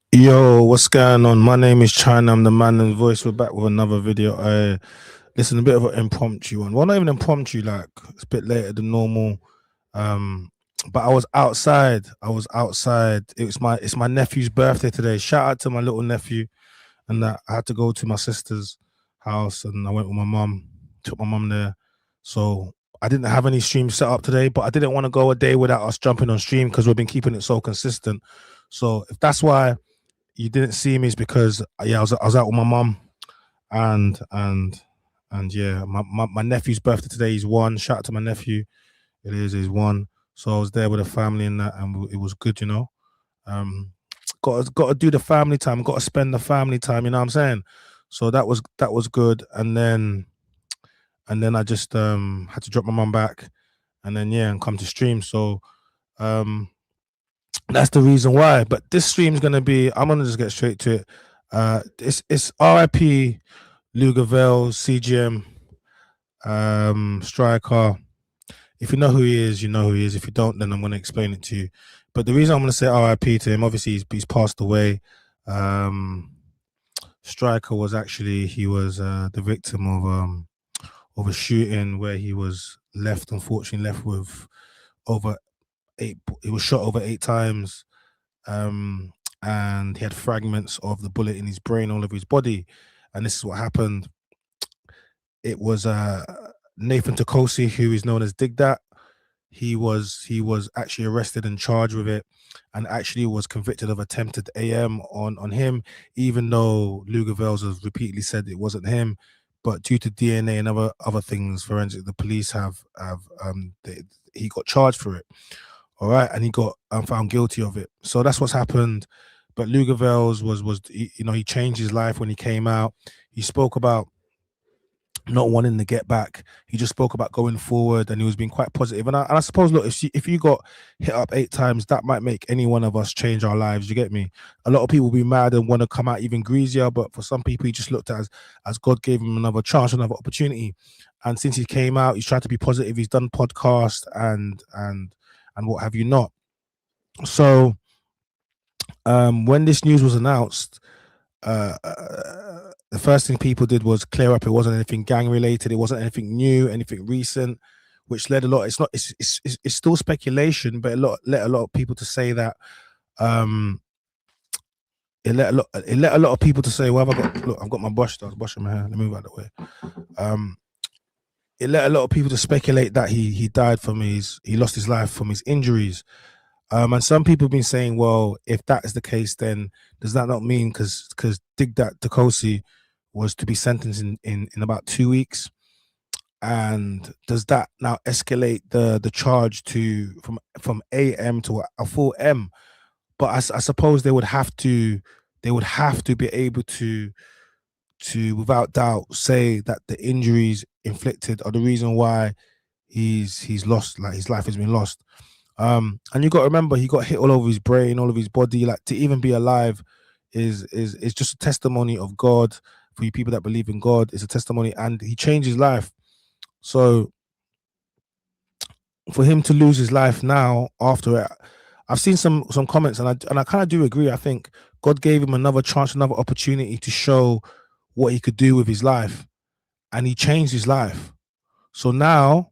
Yo, what's going on? My name is China. I'm the man and voice. We're back with another video. Listen, a bit of an impromptu one. Well, not even impromptu, like it's a bit later than normal. But I was outside. It's my nephew's birthday today. Shout out to my little nephew. And I had to go to my sister's house, and I went with my mum. Took my mum there. So I didn't have any streams set up today, but I didn't want to go a day without us jumping on stream because we've been keeping it so consistent. So if that's why you didn't see me, is because I was out with my mum, and yeah, my nephew's birthday today. He's 1. Shout out to my nephew. He's 1. So I was there with the family and that, and it was good, you know. Got to do the family time. Got to spend the family time. You know what I'm saying? So that was good. And then I just had to drop my mum back, and then and come to stream. So that's the reason why. But this stream's gonna be, I'm gonna just get straight to it. It's RIP Lugavelz CGM, Striker. If you know who he is, you know who he is. If you don't, then I'm gonna explain it to you. But the reason I'm gonna say RIP to him, obviously he's passed away. Striker was actually, he was the victim of a shooting where he was unfortunately left with he was shot over 8 times, and he had fragments of the bullet in his brain all over his body. And this is what happened. It was Nathan Tokosi, who is known as Dig That. He was actually arrested and charged with it, and actually was convicted of attempted AM on him, even though Lugavelz has repeatedly said it wasn't him. But due to DNA and other things, forensic, the police he got charged for it. All right, and he got found guilty of it. So that's what's happened. But Lugavelz he changed his life when he came out. He spoke about not wanting to get back. He just spoke about going forward, and he was being quite positive. And I suppose, look, if you got hit up 8 times, that might make any one of us change our lives. You get me? A lot of people be mad and want to come out even greasier, but for some people, he just looked at as God gave him another chance, another opportunity. And since he came out, he's tried to be positive. He's done podcasts and what have you not. So when this news was announced, the first thing people did was clear up. It wasn't anything gang related. It wasn't anything new, anything recent, which led a lot. It's still speculation, but let a lot of people to say that. It let a lot of people to say, well, I've got my brush. I was brushing my hair. Let me move out of the way. It let a lot of people to speculate that he died he lost his life from his injuries. And some people have been saying, well, if that is the case, then does that not mean, because Dig That Tokosi was to be sentenced in about 2 weeks, and does that now escalate the charge from AM to a full M? But I suppose they would have to be able to without doubt say that the injuries inflicted are the reason why he's lost, like his life has been lost. And you got to remember, he got hit all over his brain, all of his body. Like, to even be alive is just a testimony of God. For you people that believe in God, it's a testimony, and he changed his life. So for him to lose his life now after it, I've seen some comments, and I kind of do agree. I think God gave him another chance, another opportunity to show what he could do with his life, and he changed his life. So now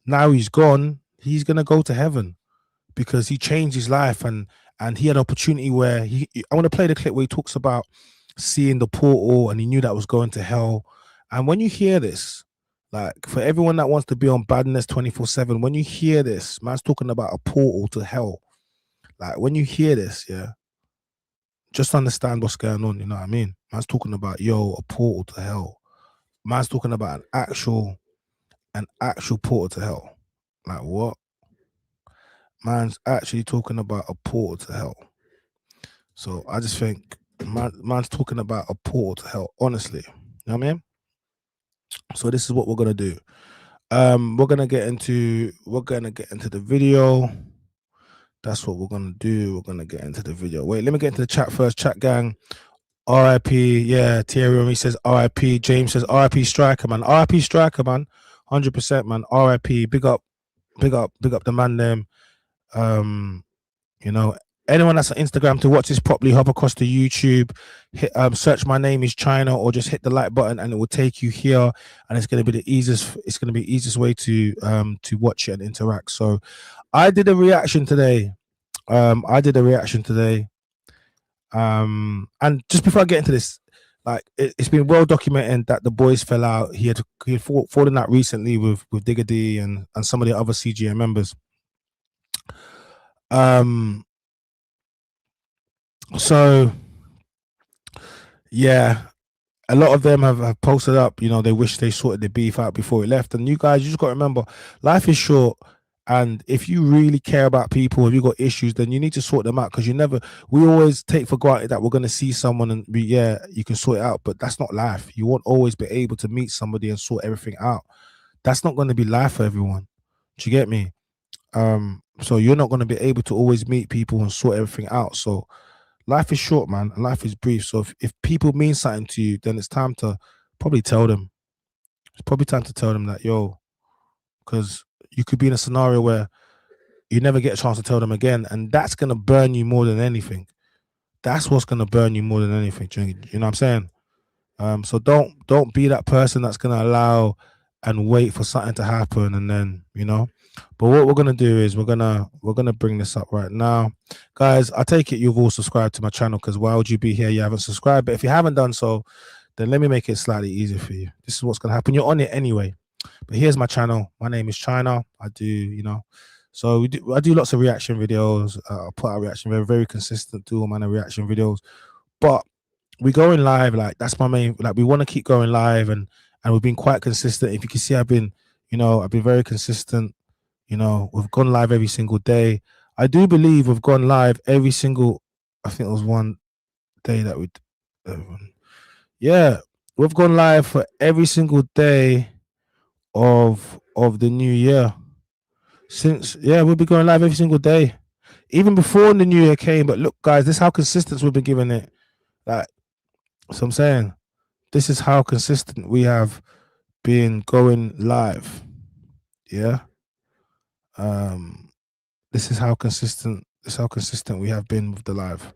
he's gone. He's gonna go to heaven because he changed his life, and he had an opportunity where I want to play the clip where he talks about seeing the portal, and he knew that was going to hell. And when you hear this, like, for everyone that wants to be on badness 24/7, when you hear this, man's talking about a portal to hell. Like, when you hear this, yeah, just understand what's going on. You know what I mean? Man's talking about, a portal to hell. Man's talking about an actual portal to hell. Like, what? Man's actually talking about a portal to hell. So I just think man's talking about a portal to hell, honestly. You know what I mean? So this is what we're gonna do. We're gonna get into the video. That's what we're gonna do. We're gonna get into the video. Wait, let me get into the chat first. Chat gang. RIP, yeah. Thierry says RIP. James says RIP Striker, man. RIP Striker, man. 100%, man. RIP. Big up the man them. You know, anyone that's on Instagram to watch this properly, hop across to YouTube, hit search my name is China, or just hit the like button and it will take you here, and it's gonna be the easiest way to watch it and interact. So I did a reaction today. And just before I get into this, like it's been well documented that the boys fell out. He had fallen out recently with Digger D and some of the other CGM members. So yeah, a lot of them have posted up, you know, they wish they sorted the beef out before it left. And you guys, you just got to remember, life is short. And if you really care about people, if you got issues, then you need to sort them out, because we always take for granted that we're going to see someone and you can sort it out. But that's not life. You won't always be able to meet somebody and sort everything out. That's not going to be life for everyone. Do you get me? So you're not going to be able to always meet people and sort everything out. So life is short, man, and life is brief. So if people mean something to you, then it's time to probably tell them. It's probably time to tell them that, yo, because you could be in a scenario where you never get a chance to tell them again, and that's going to burn you more than anything. That's what's going to burn you more than anything. You know what I'm saying? So don't be that person that's going to allow and wait for something to happen, and then, you know. But what we're gonna do is we're gonna bring this up right now, guys. I take it you've all subscribed to my channel, because why would you be here? You haven't subscribed. But if you haven't done so, then let me make it slightly easier for you. This is what's gonna happen. You're on it anyway. But here's my channel. My name is China. I do, you know. So I do lots of reaction videos. I put out reaction, very consistent, do all manner of reaction videos. But we going live, like that's my main. Like we want to keep going live, and we've been quite consistent. If you can see, I've been very consistent. You know, we've gone live every single day. I do believe we've gone live every single. I think it was one day that we. Yeah, we've gone live for every single day of the new year. Since we'll be going live every single day, even before the new year came. But look, guys, this is how consistent we've been giving it. Like, so I'm saying, this is how consistent we have been going live. Yeah. This is how consistent we have been with the live,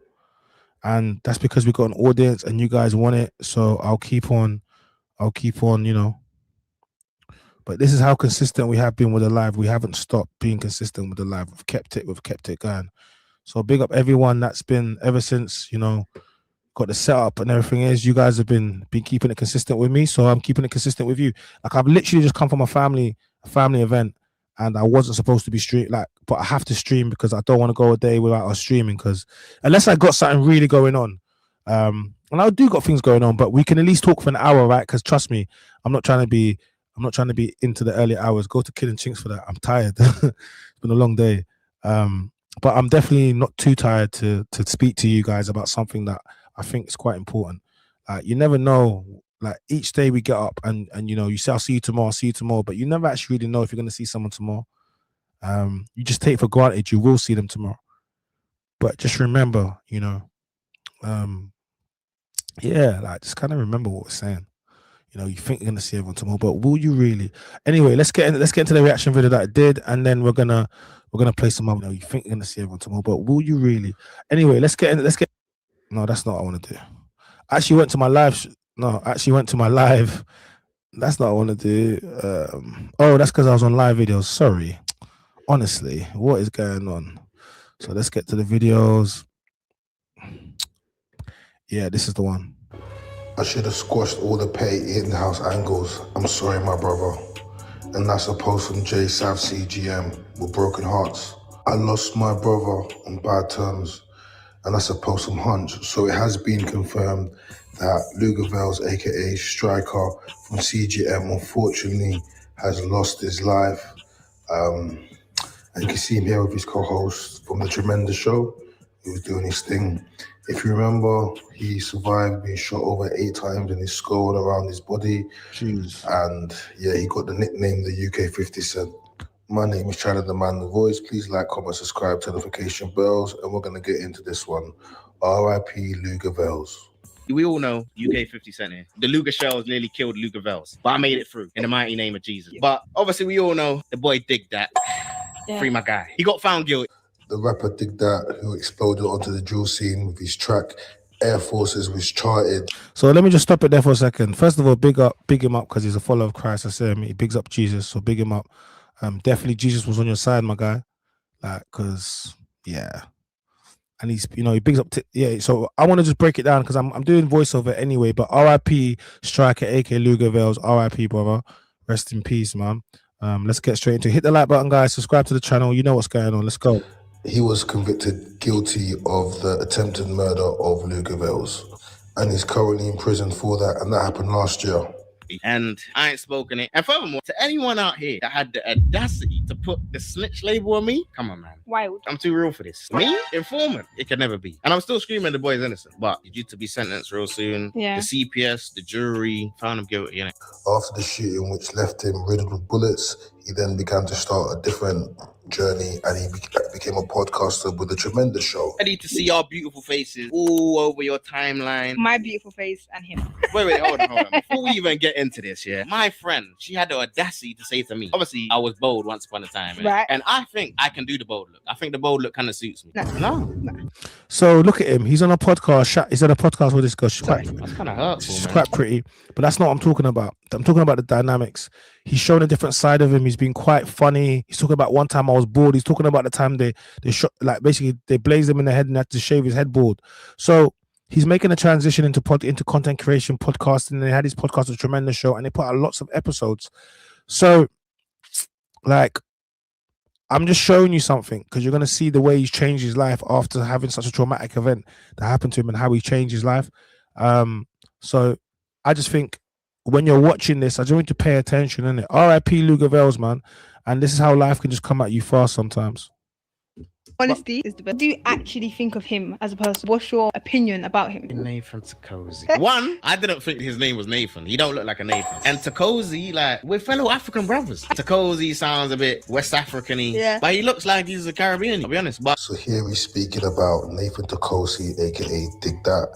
and that's because we got an audience and you guys want it. So I'll keep on, you know. But this is how consistent we have been with the live. We haven't stopped being consistent with the live. We've kept it going. So big up everyone that's been ever since, you know, got the setup and everything is. You guys have been keeping it consistent with me, so I'm keeping it consistent with you. Like, I've literally just come from a family event, and I wasn't supposed to be but I have to stream because I don't want to go a day without us streaming, because unless I got something really going on, and I do got things going on, but we can at least talk for an hour, right? Because trust me, I'm not trying to be into the early hours. Go to Killing Chinks for that. I'm tired. It's been a long day, but I'm definitely not too tired to speak to you guys about something that I think is quite important. You never know. Like, each day we get up and you know, you say, I'll see you tomorrow, but you never actually really know if you're going to see someone tomorrow. You just take for granted you will see them tomorrow. But just remember, you know, like, just kind of remember what we're saying. You know, you think you're going to see everyone tomorrow, but will you really? Anyway, let's get into the reaction video that I did, and then we're gonna play some more. You know, you think you're going to see everyone tomorrow, but will you really? Anyway, let's get. No, that's not what I want to do. I actually went to my live. That's not what I want to do. Oh, that's because I was on live videos. Sorry. Honestly, what is going on? So let's get to the videos. Yeah, this is the one. I should have squashed all the pay in-house angles. I'm sorry, my brother. And that's a post from Jsavo CGM with broken hearts. I lost my brother on bad terms, and that's a post from Hunch. So it has been confirmed that Lugavelz, aka Striker from CGM, unfortunately has lost his life. And you can see him here with his co-host from the Tremendous Show. He was doing his thing. If you remember, he survived being shot over 8 times in his skull and around his body. Jeez. And yeah, he got the nickname the UK 50 Cent. My name is Chad the Man, the Voice. Please like, comment, subscribe, notification bells, and we're going to get into this one. R.I.P. Lugavelz. We all know UK 50 Cent here. The Lugavelz nearly killed Lugavelz, but I made it through in the mighty name of Jesus. But obviously, we all know the boy Dig That. Yeah. Free my guy. He got found guilty. The rapper Dig That, who exploded onto the drill scene with his track Air Forces, was charted. So let me just stop it there for a second. First of all, big him up because he's a follower of Christ. I said he bigs up Jesus, so big him up. Definitely Jesus was on your side, my guy. Like, cause yeah. And he's, he bigs up. So I want to just break it down because I'm doing voiceover anyway. But R.I.P. Striker, aka Lugavelz. R.I.P. brother. Rest in peace, man. Let's get straight into it. Hit the like button, guys. Subscribe to the channel. You know what's going on. Let's go. He was convicted guilty of the attempted murder of Lugavelz, and he's currently in prison for that. And that happened last year. And I ain't spoken it. And furthermore, to anyone out here that had the audacity to put the snitch label on me, come on, man. Wild. I'm too real for this. Me? Informant? It could never be. And I'm still screaming the boy's innocent, but he's due to be sentenced real soon. Yeah. The CPS, the jury, found him guilty, innit? After the shooting, which left him riddled with bullets, he then began to start a different journey, and he became a podcaster with a tremendous show. Ready to see our beautiful faces all over your timeline. My beautiful face and him. Wait, hold on. Before we even get into this, yeah, my friend, she had the audacity to say to me, obviously, I was bold once upon a time, right? And I think I can do the bold look. I think the bold look kind of suits me. No. So look at him. He's on a podcast. He's on a podcast with this girl. She's that's kind of hurtful. She's quite pretty, but that's not what I'm talking about. I'm talking about the dynamics. He's shown a different side of him. He's been quite funny. He's talking about one time I was bored. He's talking about the time they shot, like basically they blazed him in the head and had to shave his headboard. So he's making a transition into content creation, podcasting. And they had his podcast, a tremendous show, and they put out lots of episodes. So, like, I'm just showing you something because you're gonna see the way he's changed his life after having such a traumatic event that happened to him and how he changed his life. So I just think when you're watching this, I just want you to pay attention, innit? R.I.P. Lugavelz, man. And this is how life can just come at you fast sometimes. Honesty is the best. Do you actually think of him as a person? What's your opinion about him? Nathan Takosi. One, I didn't think his name was Nathan. He don't look like a Nathan. And Takosi, like, we're fellow African brothers. Takosi sounds a bit West African-y, yeah, but he looks like he's a Caribbean, I'll be honest. But so here he's speaking about Nathan Takosi, aka Dig That.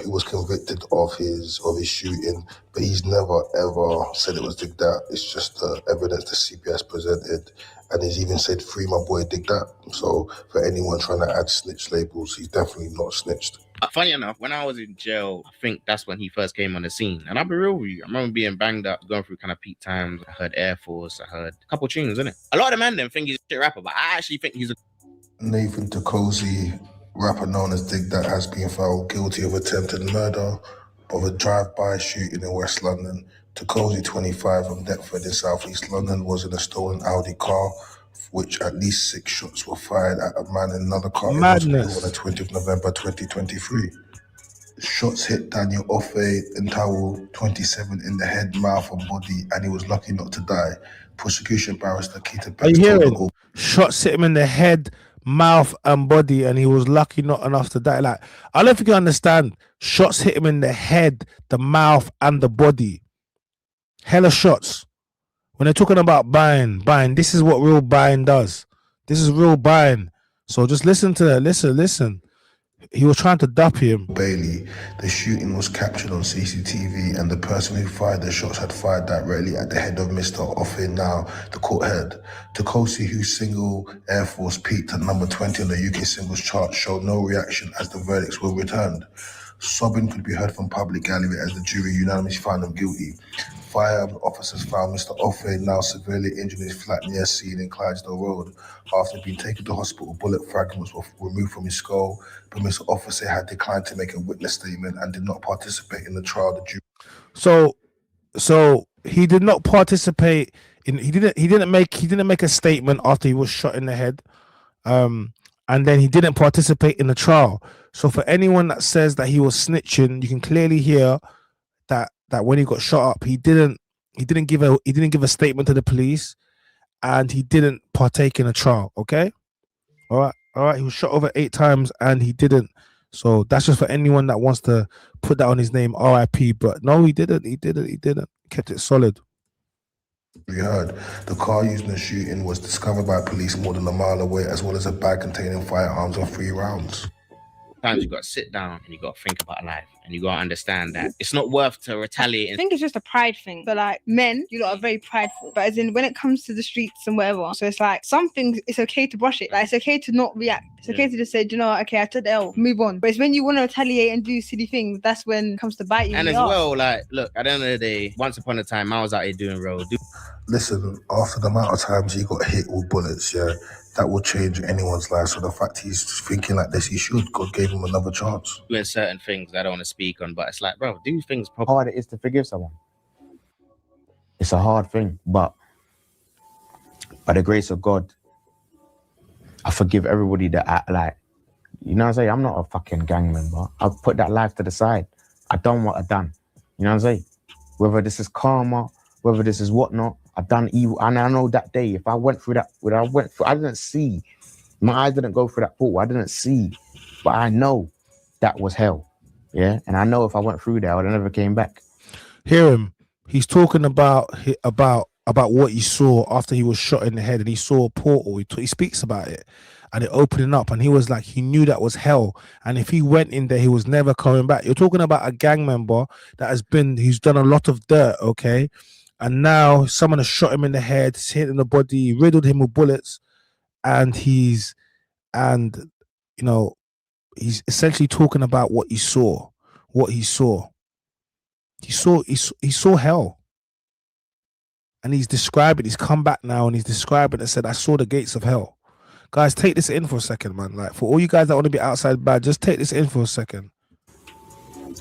He was convicted of his shooting, but he's never ever said it was Dig That. It's just the evidence the CPS presented, and he's even said free my boy Dig That. So for anyone trying to add snitch labels, he's definitely not snitched. Funny enough, when I was in jail, I think that's when he first came on the scene. And I'll be real with you, I remember being banged up, going through kind of peak times. I heard Air Force, I heard a couple tunes, innit? A lot of men then think he's a shit rapper, but I actually think he's a... Nathan Takosi, rapper known as Dig That, has been found guilty of attempted murder of a drive-by shooting in West London. Takosi, 25, from Deptford in South East London, was in a stolen Audi car, which at least 6 shots were fired at a man in another car. Madness. On the 20th of November 2023. Shots hit Daniel Offe and Towel, 27, in the head, mouth, and body, and he was lucky not to die. Prosecution barrister Keita Are you hearing? Shots hit him in the head, mouth, and body, and he was lucky not enough to die. Like, I don't know if you can understand. Shots hit him in the head, the mouth, and the body. Hella shots. When they're talking about buying, this is what real buying does. This is real buying. So just listen to that. Listen. He was trying to dup him. Bailey, the shooting was captured on CCTV, and the person who fired the shots had fired directly at the head of Mr. Offe, now the court head. Takosi, whose single Air Force peaked at number 20 on the UK singles chart, showed no reaction as the verdicts were returned. Sobbing could be heard from public gallery as the jury unanimously found him guilty. Firearms officers found Mr. Offe, now severely injured in his flat near scene in Clydesdale Road. After being taken to hospital, bullet fragments were removed from his skull, but Mr. Offe had declined to make a witness statement and did not participate in the trial. The jury. So he did not participate in. He didn't make a statement after he was shot in the head, and then he didn't participate in the trial. So for anyone that says that he was snitching, you can clearly hear that when he got shot up, he didn't give a statement to the police, and he didn't partake in a trial. Okay, all right. All right, he was shot over 8 times and he didn't. So that's just for anyone that wants to put that on his name, RIP. But no, he didn't. He kept it solid. We heard the car used in the shooting was discovered by police more than a mile away, as well as a bag containing firearms and 3 rounds. Sometimes you got to sit down and you got to think about life, and you got to understand that it's not worth to retaliate. I think it's just a pride thing. But like men, you lot are very prideful. But as in when it comes to the streets and whatever, so it's like some things it's okay to brush it. Like it's okay to not react. It's okay to just say, you know what, okay, I took the L, move on. But it's when you want to retaliate and do silly things, that's when it comes to bite you. And as well, like, look, at the end of the day, once upon a time, I was out here doing road. Listen, after the amount of times he got hit with bullets, yeah, that will change anyone's life. So the fact he's thinking like this, he should. God gave him another chance. Doing certain things I don't want to speak on, but it's like, bro, do things properly. How hard it is to forgive someone. It's a hard thing, but by the grace of God, I forgive everybody that I like. You know what I'm saying? I'm not a fucking gang member. I've put that life to the side. I done what I done. You know what I'm saying? Whether this is karma, whether this is whatnot, I've done evil. And I know that day, if I went through that, I didn't see. My eyes didn't go through that portal. I didn't see. But I know that was hell. Yeah? And I know if I went through there, I would have never came back. Hear him. He's talking about what he saw after he was shot in the head, and he saw a portal. He speaks about it and it opening up, and he was like, he knew that was hell, and if he went in there, he was never coming back. You're talking about a gang member he's done a lot of dirt, okay, and now someone has shot him in the head, hit in the body, riddled him with bullets, and he's essentially talking about what he saw. He saw hell, and he's described it. He's come back now and he's described it and said, I saw the gates of hell. Guys, take this in for a second, man. Like, for all you guys that want to be outside bad, just take this in for a second.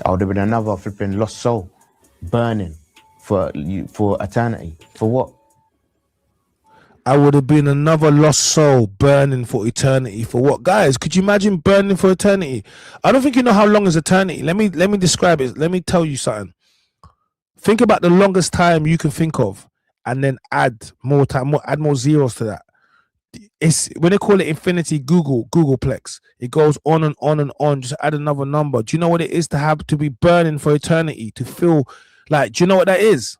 I would have been another flipping lost soul, burning for eternity. For what? I would have been another lost soul burning for eternity. For what? Guys, could you imagine burning for eternity? I don't think you know how long is eternity. Let me describe it. Let me tell you something. Think about the longest time you can think of, and then add more time, add more zeros to that. It's when they call it infinity, Googleplex. It goes on and on and on. Just add another number. Do you know what it is to be burning for eternity? To feel like, do you know what that is?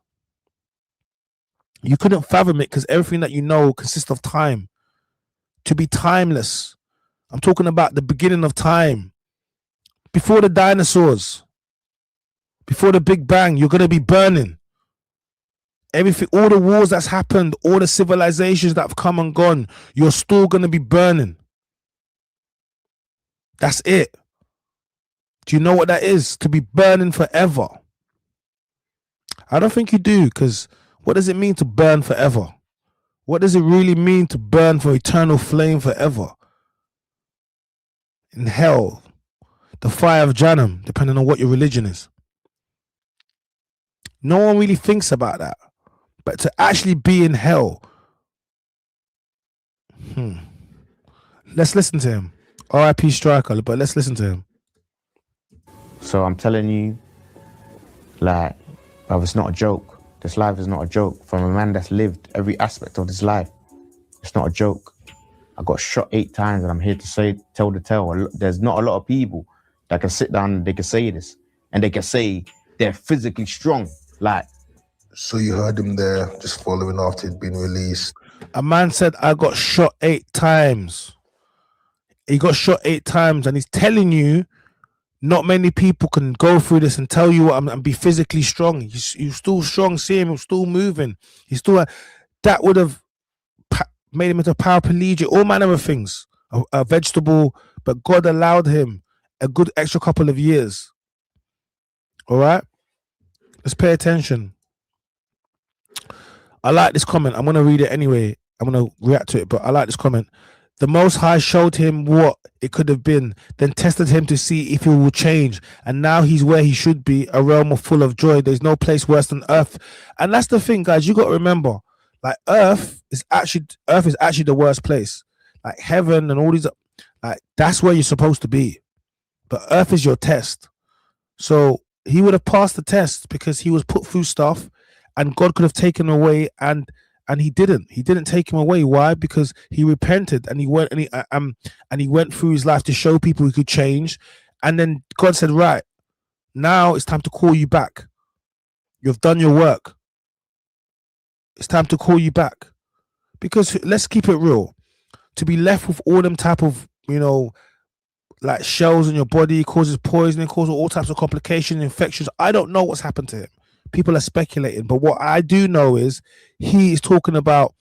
You couldn't fathom it because everything that you know consists of time. To be timeless. I'm talking about the beginning of time. Before the dinosaurs. Before the Big Bang, you're going to be burning. Everything, all the wars that's happened, all the civilizations that have come and gone, you're still going to be burning. That's it. Do you know what that is? To be burning forever. I don't think you do, because what does it mean to burn forever? What does it really mean to burn for eternal flame forever? In hell, the fire of Jahannam, depending on what your religion is. No one really thinks about that. But to actually be in hell, let's listen to him. RIP Striker, but let's listen to him. So I'm telling you, like, bruv, it's not a joke. This life is not a joke. From a man that's lived every aspect of this life, it's not a joke. I got shot 8 times, and I'm here to tell the tale. There's not a lot of people that can sit down and they can say this, and they can say they're physically strong. Like, So you heard him there, just following after he'd been released. A man said, I got shot 8 times. He got shot 8 times, and he's telling you not many people can go through this and tell you and be physically strong. He's still strong. See him, he's still moving. He's still that would have made him into a paraplegic, all manner of things, a vegetable. But God allowed him a good extra couple of years. All right, let's pay attention. I like this comment. I'm going to read it anyway. I'm going to react to it, but I like this comment. The Most High showed him what it could have been, then tested him to see if he will change. And now he's where he should be, a realm full of joy. There's no place worse than earth. And that's the thing, guys. You got to remember, like, earth is actually the worst place. Like heaven and all these, like, that's where you're supposed to be. But earth is your test. So he would have passed the test because he was put through stuff, and God could have taken away and and he didn't take him away. Why? Because he repented and he went and he went through his life to show people he could change. And then God said, right, now it's time to call you back. You've done your work. It's time to call you back. Because let's keep it real. To be left with all them type of, like shells in your body, causes poisoning, causes all types of complications, infections. I don't know what's happened to him. People are speculating. But what I do know is he is talking about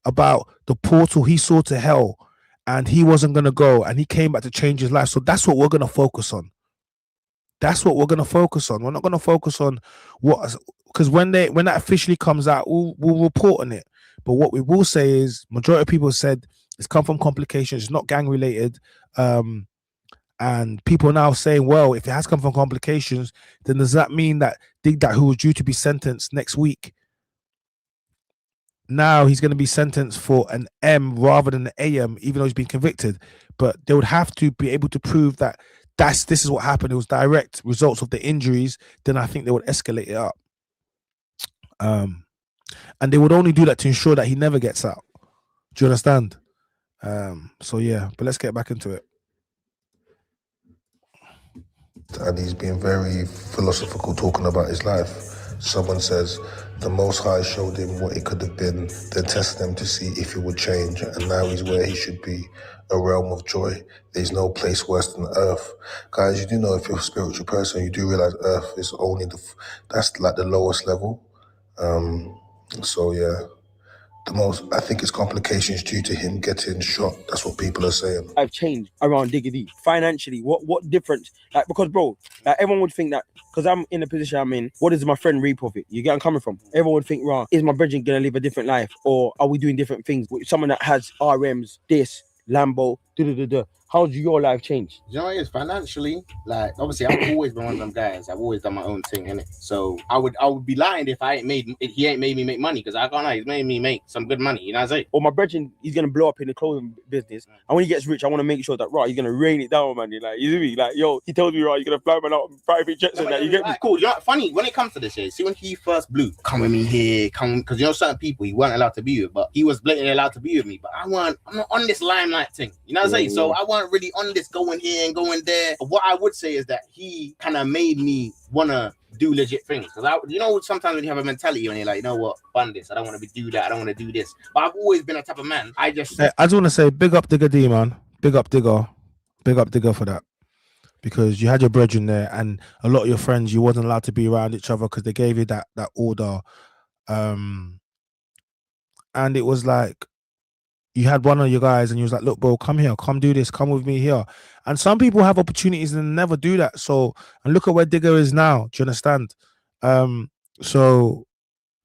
the portal he saw to hell, and he wasn't going to go, and he came back to change his life. So that's what we're going to focus on. That's what we're going to focus on. We're not going to focus on what, because when that officially comes out, we'll report on it. But what we will say is, majority of people said it's come from complications, it's not gang related. And people are now saying, well, if it has come from complications, then does that mean that Digdat, who was due to be sentenced next week, now he's going to be sentenced for an M rather than an AM, even though he's been convicted? But they would have to be able to prove that this is what happened. It was direct results of the injuries. Then I think they would escalate it up. And they would only do that to ensure that he never gets out. Do you understand? So yeah, but let's get back into it. And he's been very philosophical talking about his life. Someone says the Most High showed him what it could have been, then tested him to see if he would change, and now he's where he should be, a realm of joy. There's no place worse than earth. Guys, you do know, if you're a spiritual person, you do realize earth is only that's like the lowest level. So yeah, I think it's complications due to him getting shot. That's what people are saying. I've changed around Diggity financially. What difference? Like, because bro, like everyone would think that because I'm in the position I'm in, what does my friend reap of it? You get where I'm coming from? Everyone would think, right, is my brethren gonna live a different life, or are we doing different things? With someone that has RMs, this Lambo, how's your life changed? You know what it is? Financially, like, obviously I've always been one of them guys. I've always done my own thing, innit? So I would be lying if he ain't made me make money, because I can't lie, he's made me make some good money, you know what I'm saying? Or my brethren, he's gonna blow up in the clothing business, and when he gets rich, I want to make sure that, right, he's gonna rain it down, man. You're like, you see me? Like, yo, he tells me, right, you're gonna fly man out private jets and that. You get me? Cool. You know what, funny, when it comes to this, yeah, see when he first blew, come with me here, because you know certain people he weren't allowed to be with, but he was blatantly allowed to be with me. But I'm not on this limelight thing, you know what I'm saying? So I weren't really on this going here and going there. But what I would say is that he kind of made me wanna do legit things, because sometimes when you have a mentality when you're like, you know what, fund this, I don't want to do that, I don't want to do this. But I've always been a type of man. I just want to say big up Digger D, man. Big up Digger for that, because you had your brethren there, and a lot of your friends, you wasn't allowed to be around each other because they gave you that order. And it was like, you had one of your guys and you was like, look, bro, come here, come do this, come with me here. And some people have opportunities and never do that. So, and look at where Digger is now. Do you understand? So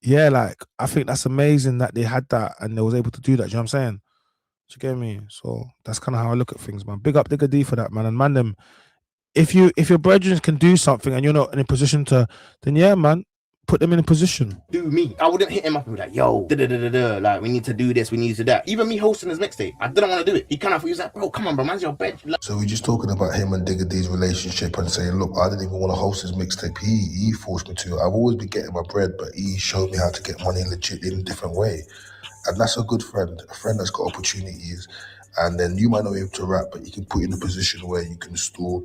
yeah, like, I think that's amazing that they had that and they was able to do that. Do you know what I'm saying? Do you get me? So that's kind of how I look at things, man. Big up Digger D for that, man. And man, them, if your brethren can do something and you're not in a position to, then yeah, man, put them in a position. Do me. I wouldn't hit him up and be like, yo, like, we need to do this, we need to do that. Even me hosting his mixtape, I didn't want to do it. He was like, bro, come on, bro, man's your bed. So we're just talking about him and Digger D's relationship and saying, look, I didn't even want to host his mixtape. He forced me to. I've always been getting my bread, but he showed me how to get money legit in a different way. And that's a good friend, a friend that's got opportunities. And then you might not be able to rap, but you can put you in a position where you can still,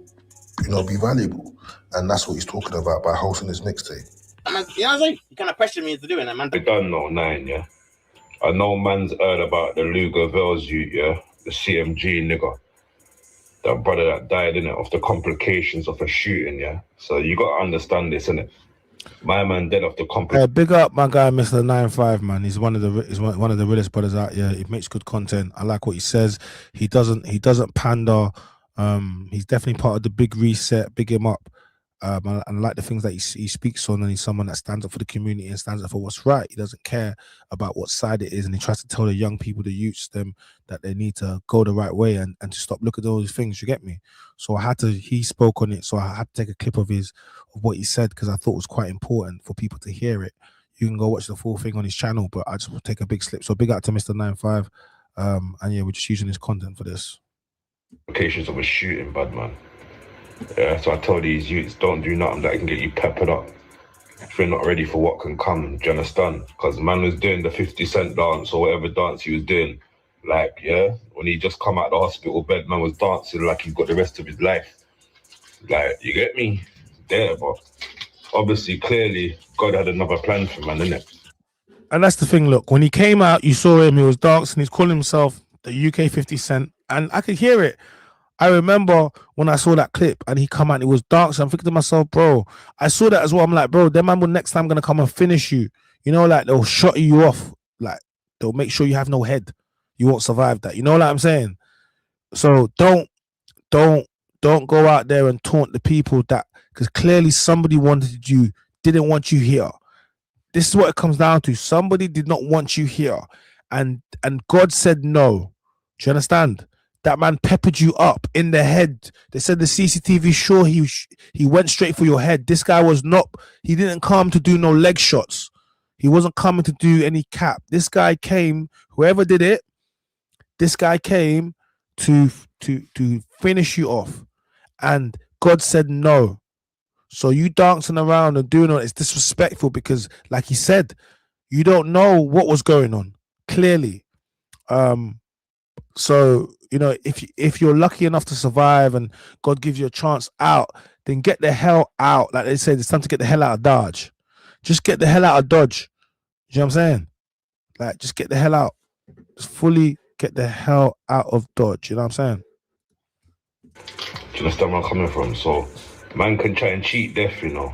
be valuable. And that's what he's talking about by hosting his mixtape. You know what I'm saying? You kind of question me into doing that, man. I don't know 9, yeah. I know man's heard about the Lugavelz youth, yeah, the CMG nigga. That brother that died, innit, of the complications of a shooting, yeah. So you got to understand this, innit. My man dead of the complications. Big up my guy, Mr. 95, man. He's one of the realest brothers out here. He makes good content. I like what he says. He doesn't pander. He's definitely part of the big reset. Big him up. And I like the things that he speaks on, and he's someone that stands up for the community and stands up for what's right. He doesn't care about what side it is, and he tries to tell the young people, the youths, them, that they need to go the right way and to stop looking at all these things. You get me? So he spoke on it, so I had to take a clip of what he said, because I thought it was quite important for people to hear it. You can go watch the full thing on his channel, but I just will take a big slip. So big out to Mr. 95, and yeah, we're just using his content for this. Complications of a shooting, bad man. Yeah, so I told these youths, don't do nothing that can get you peppered up. if you're not ready for what can come. Do you understand? Because man was doing the 50 Cent dance or whatever dance he was doing. Like, yeah, when he just come out the hospital bed, man was dancing like he's got the rest of his life. Like, you get me? There, but obviously, clearly, God had another plan for man, innit? And that's the thing. Look, when he came out, you saw him. He was dancing. He's calling himself the UK 50 Cent, and I could hear it. I remember when I saw that clip and he come out and he was dancing. I'm thinking to myself, bro, I saw that as well. I'm like, bro, them man will next time gonna come and finish you. You know, like they'll shut you off. Like they'll make sure you have no head. You won't survive that. You know what I'm saying? So don't go out there and taunt the people that, because clearly somebody didn't want you here. This is what it comes down to. Somebody did not want you here, and God said no. Do you understand? That man peppered you up in the head. They said the CCTV sure he went straight for your head. This guy was not. He didn't come to do no leg shots. He wasn't coming to do any cap. This guy came. Whoever did it, this guy came to finish you off, and God said no. So you dancing around and doing all it's disrespectful because, like he said, you don't know what was going on clearly. So you know, if you're lucky enough to survive and God gives you a chance out, then get the hell out. Like they said, it's time to get the hell out of Dodge. Just get the hell out of Dodge. You know what I'm saying? Like, just get the hell out. Just fully get the hell out of Dodge. You know what I'm saying? Do you understand where I'm coming from? So, man can try and cheat death, you know,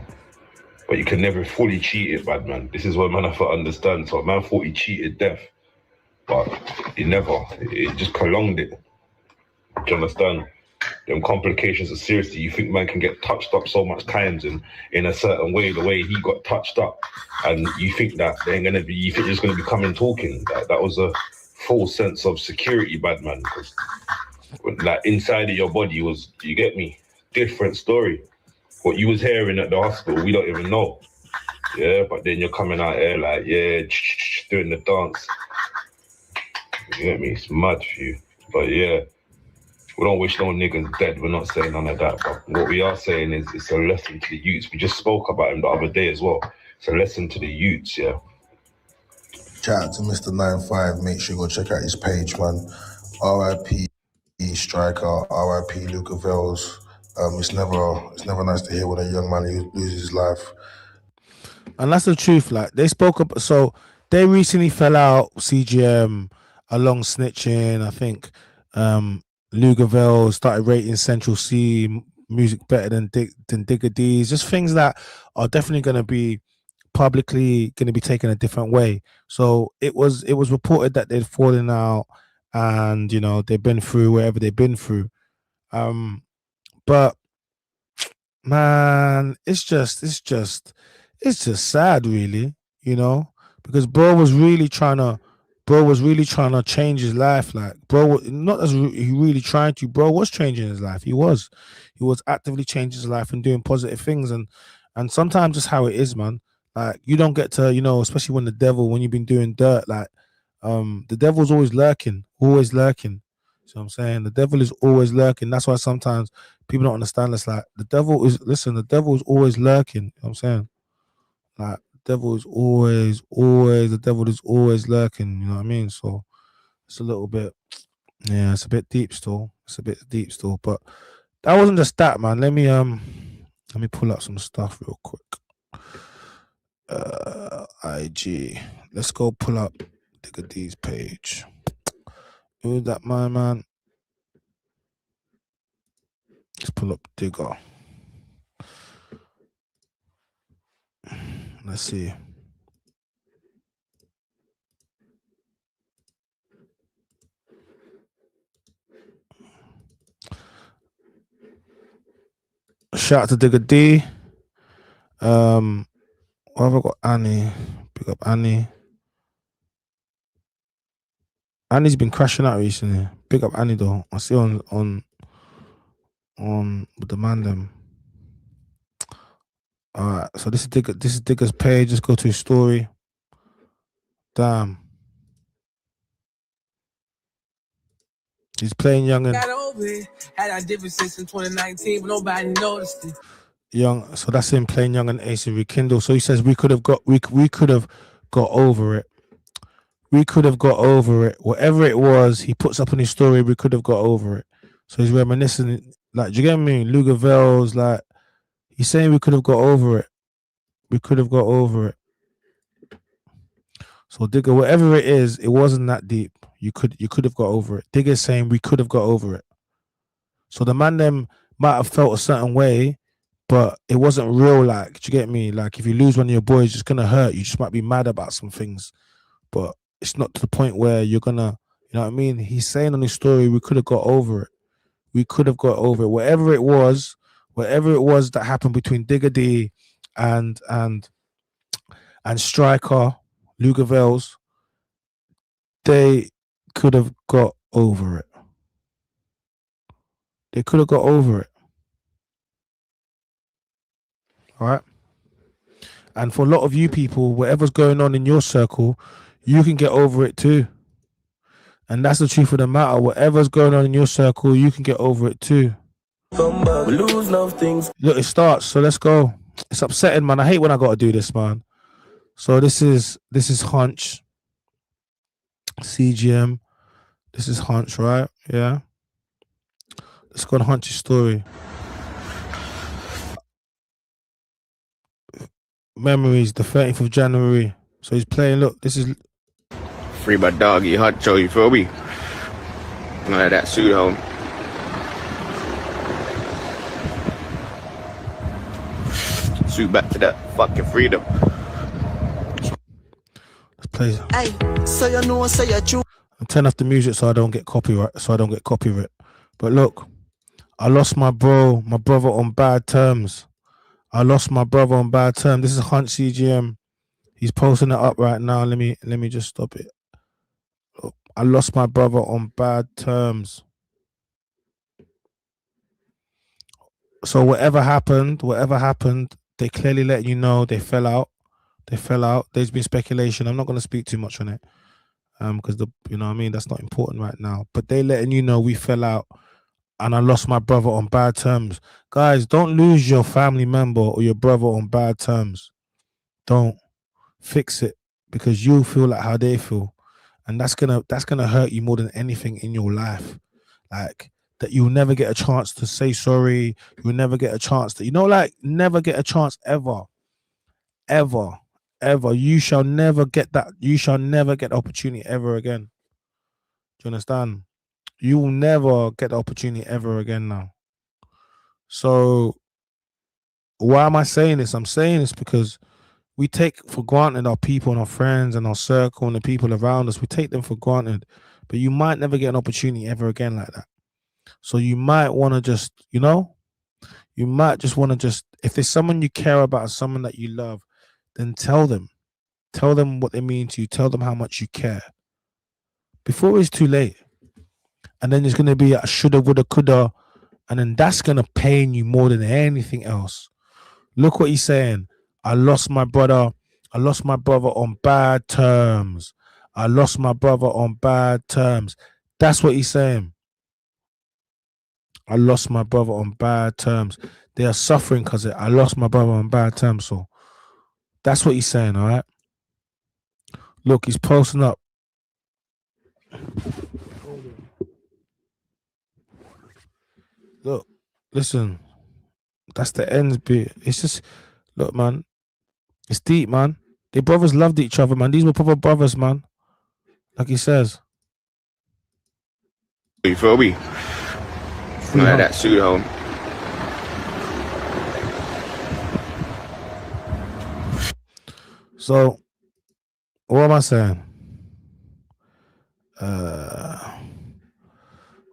but you can never fully cheat it, bad man. This is what man have to understand. So, man thought he cheated death, but he never. It just prolonged it. Do you understand? Them complications are seriously. You think man can get touched up so much times in a certain way, the way he got touched up, and you think that they ain't gonna be. You think there's gonna be coming talking. That was a false sense of security, bad man. Like inside of your body was, you get me? Different story. What you was hearing at the hospital, we don't even know. Yeah, but then you're coming out here like, yeah, doing the dance. You get me? It's mad for you. But yeah, we don't wish no niggas dead. We're not saying none of that. But what we are saying is it's a lesson to the youths. We just spoke about him the other day as well. It's a lesson to the youths, yeah. Shout out to Mr. 95. Make sure you go check out his page, man. RIP Striker, RIP Lugavelz. It's never nice to hear when a young man loses his life. And that's the truth. Like they spoke up, so they recently fell out. CGM along snitching. I think Lugavelz started rating Central C music better than Digger D's. Just things that are definitely going to be publicly going to be taken a different way. So it was reported that they'd fallen out, and you know they've been through wherever they've been through. But man, it's just sad, really, you know, because bro was really trying to change his life. Like, bro, not as he really trying to, bro was changing his life. He was actively changing his life and doing positive things. And sometimes just how it is, man. Like, you don't get to, you know, especially when you've been doing dirt, like, the devil's always lurking. So I'm saying the devil is always lurking. That's why sometimes people don't understand this. Like, the devil is always lurking. You know what I'm saying? Like, the devil is always lurking. You know what I mean? So it's a little bit, yeah, it's a bit deep still. But that wasn't just that, man. Let me pull up some stuff real quick. IG. Let's go pull up Digger D's page. Who's that, my man? Let's pull up Digger. Let's see. Shout out to Digger D. What have I got? Annie. Pick up Annie. Annie's been crashing out recently. Pick up Annie though. I see on with the man them. Alright, so this is Digger's page. Just go to his story. Damn. He's playing young and Got over it. Had our differences in 2019, but nobody noticed it. Young. So that's him playing Young and Ace and Rekindle. So he says we could have got over it. We could have got over it. Whatever it was, he puts up in his story. We could have got over it. So he's reminiscing. Like, do you get me? Lugavelz, like, he's saying we could have got over it. We could have got over it. So Digger, whatever it is, it wasn't that deep. You could have got over it. Digger's saying we could have got over it. So the man them might have felt a certain way, but it wasn't real. Like, do you get me? Like, if you lose one of your boys, it's gonna hurt. You just might be mad about some things, but it's not to the point where you're gonna, you know what I mean? He's saying on his story, we could have got over it. We could have got over it. Whatever it was that happened between Digger D and Striker, Lugavelz, they could have got over it. They could have got over it. All right. And for a lot of you people, whatever's going on in your circle, you can get over it too. And that's the truth of the matter. Whatever's going on in your circle, you can get over it too. Look, it starts. So let's go. It's upsetting, man. I hate when I got to do this, man. So this is Hunch CGM. This is Hunch, right? Yeah. Let's go on Hunch's story. Memories, the 30th of January. So he's playing. Look, this is Free my doggy Huncho, you feel me? Let that suit home. Suit back to that fucking freedom. let's play. Hey, so you know, say you true. Turn off the music so I don't get copyright. But look, I lost my brother on bad terms. This is Hunt CGM. He's posting it up right now. Let me just stop it. Look, I lost my brother on bad terms. So whatever happened, they clearly let you know they fell out. There's been speculation. I'm not going to speak too much on it. Because you know what I mean, that's not important right now. But they letting you know we fell out and I lost my brother on bad terms. Guys, don't lose your family member or your brother on bad terms. Don't. Fix it, because you feel like how they feel. And that's gonna hurt you more than anything in your life. Like, that you'll never get a chance to say sorry. You'll never get a chance to, never get a chance ever. You shall never get that. You shall never get the opportunity ever again. Do you understand? You will never get the opportunity ever again now. So why am I saying this? I'm saying this because we take for granted our people and our friends and our circle and the people around us. We take them for granted, but you might never get an opportunity ever again like that. So you might want to just, if there's someone you care about, someone that you love, then tell them what they mean to you. Tell them how much you care before it's too late. And then there's going to be a shoulda, woulda, coulda, and then that's going to pain you more than anything else. Look what he's saying. I lost my brother on bad terms. That's what he's saying. I lost my brother on bad terms. They are suffering because I lost my brother on bad terms. So that's what he's saying, all right? Look, he's posting up. Look, listen. That's the end bit. It's just, look, man. It's deep, man. Their brothers loved each other, man. These were proper brothers, man. Like he says. You feel me? Let that suit home. So, what am I saying?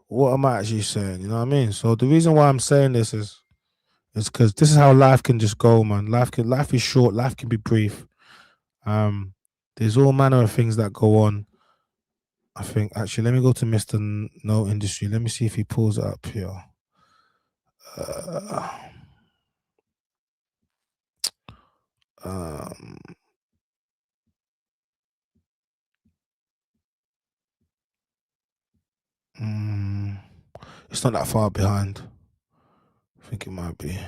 What am I actually saying? You know what I mean? So the reason why I'm saying this is because this is how life can just go, man. Life is short. Life can be brief. There's all manner of things that go on. I think actually, let me go to Mr. No Industry. Let me see if he pulls it up here. It's not that far behind. I think it might be.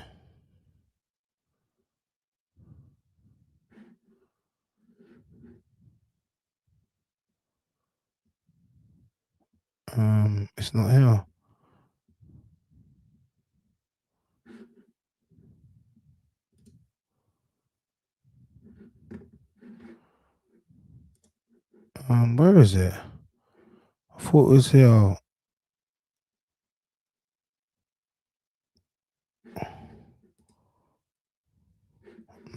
It's not here. Where is it? I thought it was here.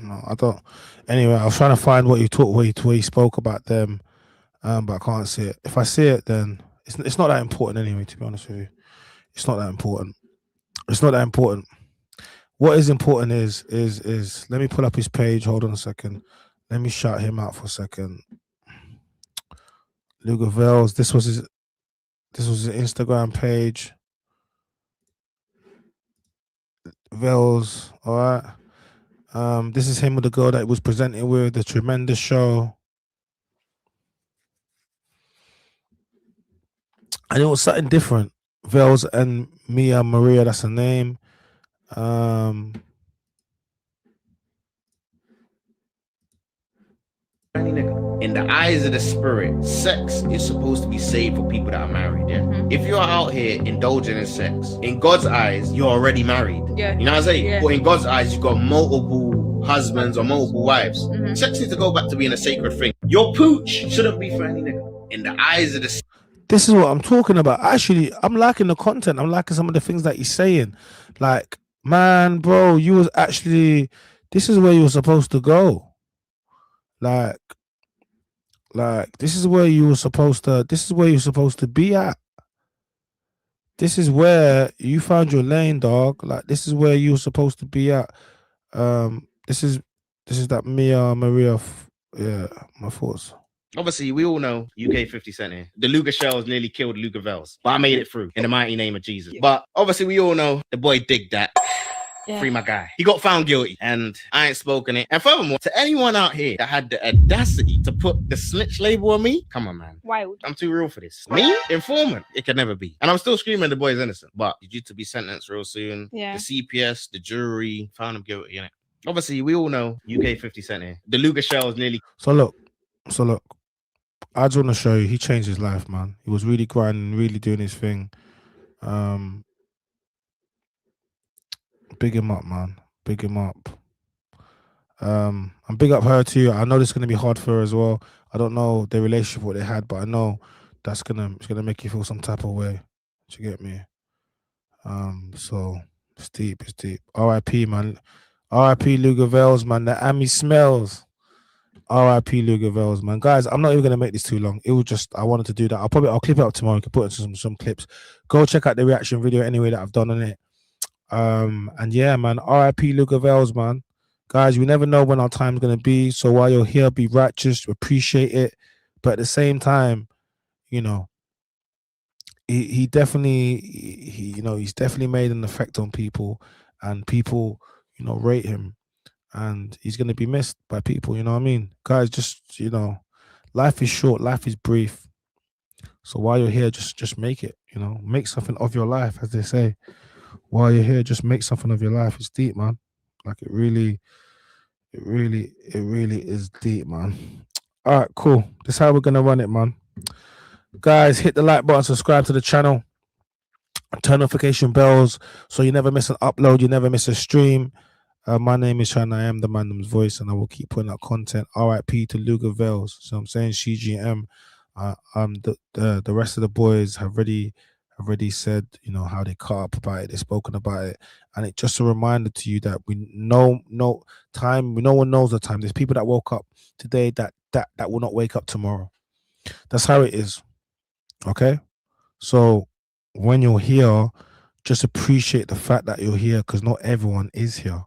No, I don't. Anyway, I was trying to find what you talked, where you spoke about them, but I can't see it. If I see it, then it's not that important anyway. To be honest with you, it's not that important. It's not that important. What is important is let me pull up his page. Hold on a second. Let me shout him out for a second. Lugavelz. This was his Instagram page. Vels, all right. This is him with the girl that was presenting with the tremendous show. And it was something different. Vels and Mia Maria, that's her name. In the eyes of the spirit, sex is supposed to be saved for people that are married. Yeah. If you're out here indulging in sex, in God's eyes, you're already married. Yeah. You know what I'm saying? Yeah. But in God's eyes, you've got multiple husbands or multiple wives. Sex needs to go back to being a sacred thing. Your pooch shouldn't be for any nigga. In the eyes of the This is what I'm talking about. Actually, I'm liking the content. I'm liking some of the things that he's saying. Like, man, bro, you was actually, this is where you were supposed to go. Like this is where you were supposed to be at. This is where you found your lane, dog. Like, this is where you were supposed to be at. This is that Mia Maria. Yeah, my thoughts. Obviously, we all know UK 50 Cent here. The Luga shells nearly killed Lugavelz, but I made it through in the mighty name of Jesus. But obviously, we all know the boy digged that. Yeah. Free my guy. He got found guilty, and I ain't spoken it. And furthermore, to anyone out here that had the audacity to put the snitch label on me, come on, man. Wild. I'm too real for this. Me? Informant? It could never be. And I'm still screaming the boy's innocent, but he's due to be sentenced real soon. Yeah. The CPS, the jury, found him guilty, innit? Obviously, we all know UK 50 Cent here. The Luga shells nearly... So look. I just want to show you, he changed his life, man. He was really grinding, really doing his thing. Big him up, man. Big him up. And big up her too. I know this is gonna be hard for her as well. I don't know the relationship what they had, but I know it's gonna make you feel some type of way. Do you get me? So it's deep. R.I.P. man. R.I.P. Lugavelz, man. The Ami smells. R.I.P. Lugavelz, man. Guys, I'm not even gonna make this too long. It was just I wanted to do that. I'll clip it up tomorrow. You can put in some clips. Go check out the reaction video anyway that I've done on it. And yeah, man, R.I.P. Lugavelz, man. Guys, we never know when our time's gonna be. So while you're here, be righteous, appreciate it. But at the same time, you know, he's definitely made an effect on people, and people, rate him, and he's gonna be missed by people. You know what I mean, guys? Just life is short, life is brief. So while you're here, just make it. Make something of your life, as they say. While you're here, just make something of your life. It's deep, man. Like it really is deep, man. All right, cool. This is how we're gonna run it, man. Guys, hit the like button, subscribe to the channel, turn notification bells so you never miss an upload, you never miss a stream. My name is China. I am the Mynameischyna voice, and I will keep putting out content. RIP to Lugavelz. So I'm saying CGM. The rest of the boys have already said, how they caught up about it, they've spoken about it, and it's just a reminder to you that we know no time. No one knows the time. There's people that woke up today that will not wake up tomorrow. That's how it is. Okay, so when you're here, just appreciate the fact that you're here, because not everyone is here,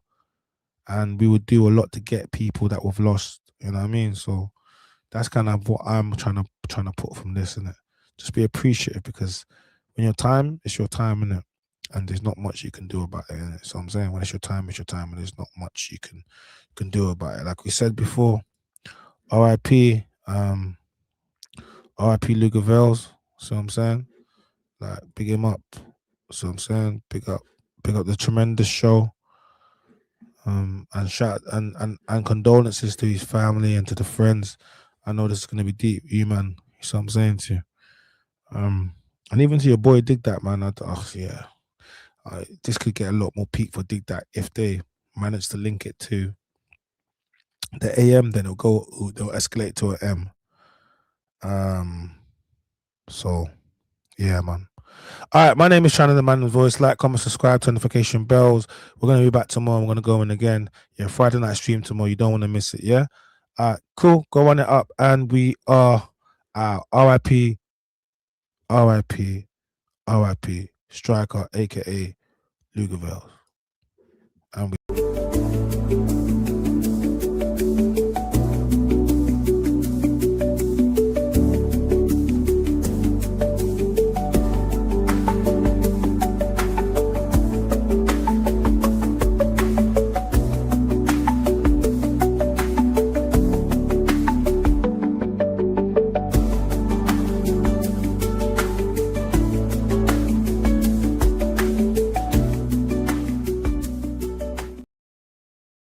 and we would do a lot to get people that we've lost. You know what I mean? So that's kind of what I'm trying to put from this, innit? Just be appreciative, because when your time, it's your time, innit? And there's not much you can do about it, innit? So I'm saying, when it's your time, and there's not much you can do about it. Like we said before, RIP, RIP Lugavelz. So I'm saying, like, big him up. So I'm saying, big up the tremendous show. And condolences to his family and to the friends. I know this is gonna be deep, you man. So I'm saying to you. And even to your boy Dig That, man, yeah. This could get a lot more peak for Dig That if they manage to link it to the AM, then they'll escalate to an M. So yeah, man. All right, my name is Shannon, the man with voice. Like, comment, subscribe, turn notification bells. We're gonna be back tomorrow. I'm gonna go in again. Yeah, Friday night stream tomorrow. You don't want to miss it. Yeah. All right, cool. Go run it up, and we are out. R.I.P. R.I.P. R.I.P. Striker, aka Lugavelz.